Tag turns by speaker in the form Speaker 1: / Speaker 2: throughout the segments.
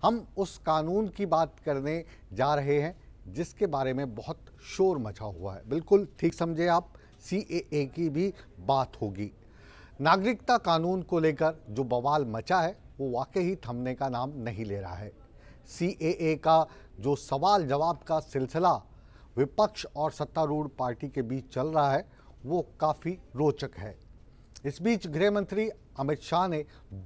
Speaker 1: हम उस कानून की बात करने जा रहे हैं जिसके बारे में बहुत शोर मचा हुआ है। बिल्कुल ठीक समझे आप, CAA की भी बात होगी। नागरिकता कानून को लेकर जो बवाल मचा है वो वाकई ही थमने का नाम नहीं ले रहा है। CAA का जो सवाल जवाब का सिलसिला विपक्ष और सत्तारूढ़ पार्टी के बीच चल रहा है वो काफ़ी रोचक है। इस बीच गृह मंत्री अमित शाह ने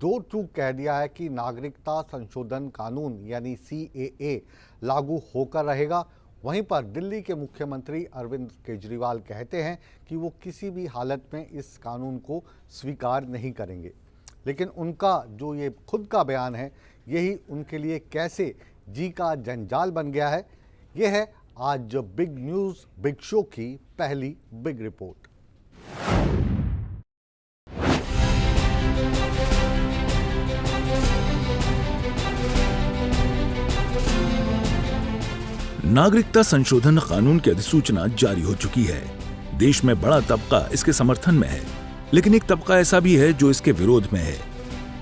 Speaker 1: दो टूक कह दिया है कि नागरिकता संशोधन कानून यानी CAA लागू होकर रहेगा। वहीं पर दिल्ली के मुख्यमंत्री अरविंद केजरीवाल कहते हैं कि वो किसी भी हालत में इस कानून को स्वीकार नहीं करेंगे। लेकिन उनका जो ये खुद का बयान है यही उनके लिए कैसे जी का जंजाल बन गया है, ये है आज बिग न्यूज़ बिग शो की पहली बिग रिपोर्ट।
Speaker 2: नागरिकता संशोधन कानून की अधिसूचना जारी हो चुकी है। देश में बड़ा तबका इसके समर्थन में है, लेकिन एक तबका ऐसा भी है जो इसके विरोध में है।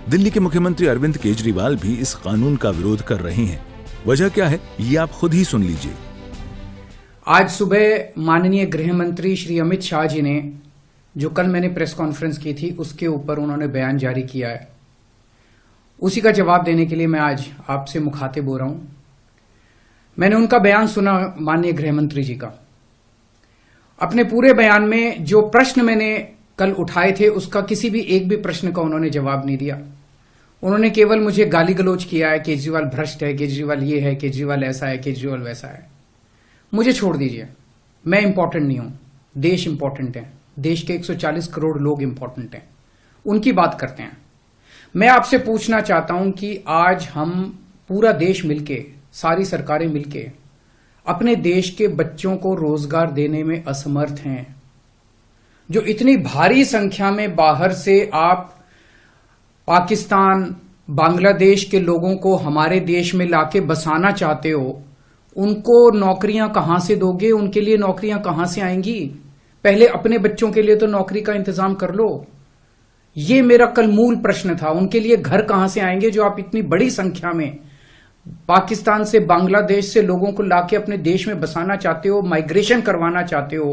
Speaker 2: दिल्ली के मुख्यमंत्री अरविंद केजरीवाल भी इस कानून का विरोध कर रहे हैं। वजह क्या है ये आप खुद ही सुन लीजिए।
Speaker 3: आज सुबह माननीय गृह मंत्री श्री अमित शाह जी ने, जो कल मैंने प्रेस कॉन्फ्रेंस की थी उसके ऊपर उन्होंने बयान जारी किया है, उसी का जवाब देने के लिए मैं आज आपसे मुखातिब हो रहा हूं। मैंने उनका बयान सुना, माननीय गृह मंत्री जी का। अपने पूरे बयान में जो प्रश्न मैंने कल उठाए थे उसका किसी भी एक भी प्रश्न का उन्होंने जवाब नहीं दिया। उन्होंने केवल मुझे गाली गलौज किया है, केजरीवाल भ्रष्ट है, केजरीवाल ये है, केजरीवाल ऐसा है, केजरीवाल वैसा है। मुझे छोड़ दीजिए, मैं इंपॉर्टेंट नहीं हूं, देश इंपॉर्टेंट है, देश के 140 करोड़ लोग इंपॉर्टेंट हैं, उनकी बात करते हैं। मैं आपसे पूछना चाहता हूं कि आज हम पूरा देश मिलके, सारी सरकारें मिलके अपने देश के बच्चों को रोजगार देने में असमर्थ हैं। जो इतनी भारी संख्या में बाहर से आप पाकिस्तान, बांग्लादेश के लोगों को हमारे देश में लाके बसाना चाहते हो, उनको नौकरियां कहां से दोगे? उनके लिए नौकरियां कहां से आएंगी? पहले अपने बच्चों के लिए तो नौकरी का इंतजाम कर लो। ये मेरा कल मूल प्रश्न था। उनके लिए घर कहां से आएंगे जो आप इतनी बड़ी संख्या में पाकिस्तान से, बांग्लादेश से लोगों को लाके अपने देश में बसाना चाहते हो, माइग्रेशन करवाना चाहते हो?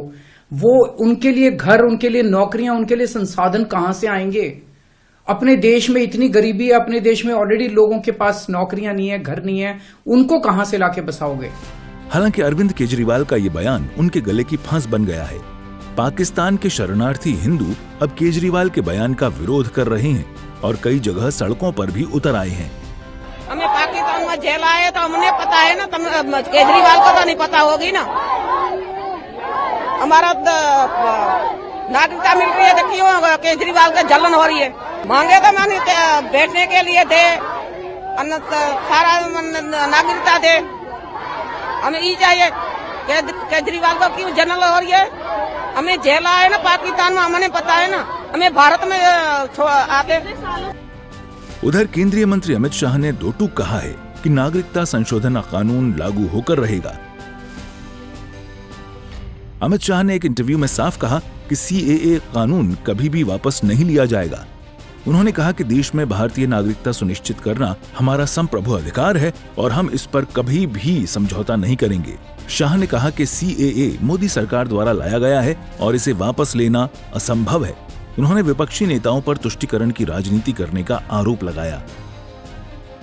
Speaker 3: वो उनके लिए घर, उनके लिए नौकरियां, उनके लिए संसाधन कहां से आएंगे? अपने देश में इतनी गरीबी है, अपने देश में ऑलरेडी लोगों के पास नौकरियां नहीं है, घर नहीं है, उनको कहां से लाके बसाओगे?
Speaker 2: हालांकि अरविंद केजरीवाल का ये बयान उनके गले की फांस बन गया है। पाकिस्तान के शरणार्थी हिंदू अब केजरीवाल के बयान का विरोध कर रहे हैं और कई जगह सड़कों पर भी उतर आए हैं।
Speaker 4: हमें पाकिस्तान में जेल आए तो हमने पता है ना, केजरीवाल को तो नहीं पता होगी ना। हमारा नागरिकता मिल रही है तो क्यों केजरीवाल का जलन हो रही है? मांगे तो माने बैठने के लिए थे, सारा नागरिकता थे। हमें ये चाहिए, केजरीवाल को क्यों जलन हो रही है? हमें जेल आए ना पाकिस्तान में, हमें पता है ना, हमें भारत में आते।
Speaker 2: उधर केंद्रीय मंत्री अमित शाह ने दो टूक कहा है कि नागरिकता संशोधन कानून लागू होकर रहेगा। अमित शाह ने एक इंटरव्यू में साफ कहा कि CAA कानून कभी भी वापस नहीं लिया जाएगा। उन्होंने कहा कि देश में भारतीय नागरिकता सुनिश्चित करना हमारा संप्रभु अधिकार है और हम इस पर कभी भी समझौता नहीं करेंगे। शाह ने कहा कि CAA मोदी सरकार द्वारा लाया गया है और इसे वापस लेना असंभव है। उन्होंने विपक्षी नेताओं पर तुष्टीकरण की राजनीति करने का आरोप लगाया।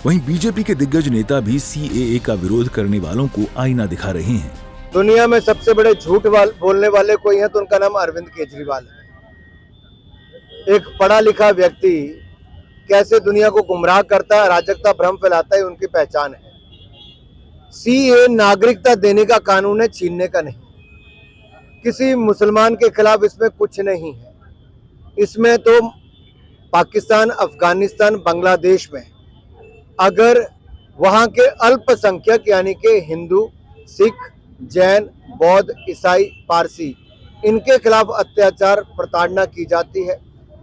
Speaker 2: वहीं बीजेपी के दिग्गज नेता भी CAA का विरोध करने वालों को आईना दिखा रहे हैं।
Speaker 5: दुनिया में सबसे बड़े झूठ बोलने वाले कोई है तो उनका नाम अरविंद केजरीवाल है। एक पढ़ा लिखा व्यक्ति कैसे दुनिया को गुमराह करता है, अराजकता भ्रम फैलाता है, उनकी पहचान है। CAA नागरिकता देने का कानून है, छीनने का नहीं। किसी मुसलमान के खिलाफ इसमें कुछ नहीं है। इसमें तो पाकिस्तान, अफगानिस्तान, बांग्लादेश में अगर वहां के अल्पसंख्यक यानी कि हिंदू, सिख, जैन, बौद्ध, ईसाई, पारसी, इनके खिलाफ अत्याचार, प्रताड़ना की जाती है,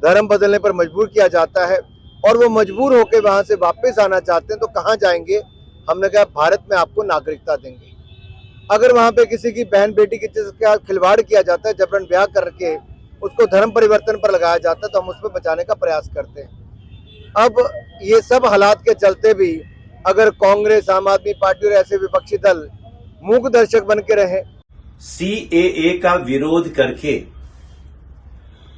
Speaker 5: धर्म बदलने पर मजबूर किया जाता है और वो मजबूर होकर वहां से वापस आना चाहते हैं तो कहाँ जाएंगे? हमने कहा भारत में आपको नागरिकता देंगे। अगर वहां पे किसी की बहन बेटी के साथ खिलवाड़ किया जाता है, जबरन ब्याह करके उसको धर्म परिवर्तन पर लगाया जाता है, तो हम उसको बचाने का प्रयास करते हैं। अब ये सब हालात के चलते भी अगर कांग्रेस, आम आदमी पार्टी और ऐसे विपक्षी दल मूक दर्शक बन के रहे।
Speaker 6: सीएए का विरोध करके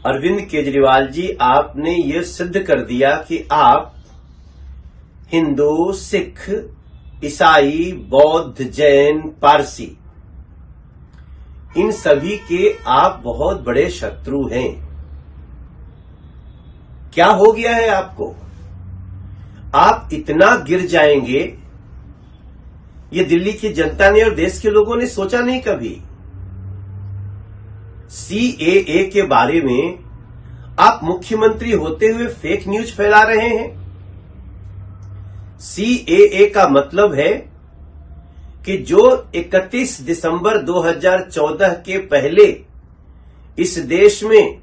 Speaker 6: अरविंद केजरीवाल जी, आपने ये सिद्ध कर दिया कि आप हिंदू, सिख, ईसाई, बौद्ध, जैन, पारसी, इन सभी के आप बहुत बड़े शत्रु हैं। क्या हो गया है आपको? आप इतना गिर जाएंगे, ये दिल्ली की जनता ने और देश के लोगों ने सोचा नहीं कभी। सीएए के बारे में आप मुख्यमंत्री होते हुए फेक न्यूज फैला रहे हैं। सीएए का मतलब है कि जो 31 दिसंबर 2014 के पहले इस देश में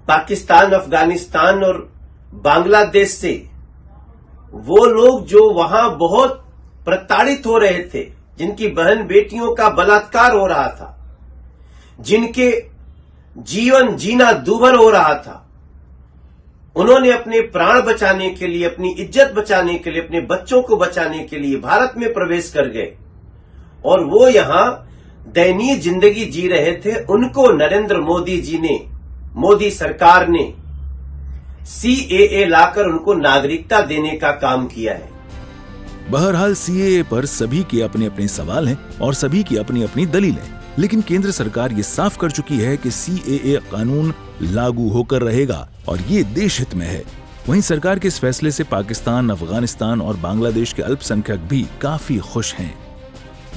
Speaker 6: पाकिस्तान, अफगानिस्तान और बांग्लादेश से वो लोग जो वहां बहुत प्रताड़ित हो रहे थे, जिनकी बहन बेटियों का बलात्कार हो रहा था, जिनके जीवन जीना दूभर हो रहा था, उन्होंने अपने प्राण बचाने के लिए, अपनी इज्जत बचाने के लिए, अपने बच्चों को बचाने के लिए भारत में प्रवेश कर गए और वो यहां दयनीय जिंदगी जी रहे थे। उनको नरेंद्र मोदी जी ने, मोदी सरकार ने सीएए लाकर उनको नागरिकता देने का काम किया है।
Speaker 2: बहरहाल सीएए पर सभी के अपने अपने सवाल हैं और सभी की अपनी अपनी दलील है, लेकिन केंद्र सरकार ये साफ कर चुकी है कि सीएए कानून लागू होकर रहेगा और ये देश हित में है। वहीं सरकार के इस फैसले से पाकिस्तान, अफगानिस्तान और बांग्लादेश के अल्पसंख्यक भी काफी खुश हैं।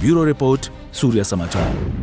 Speaker 2: ब्यूरो रिपोर्ट, सूर्य समाचार।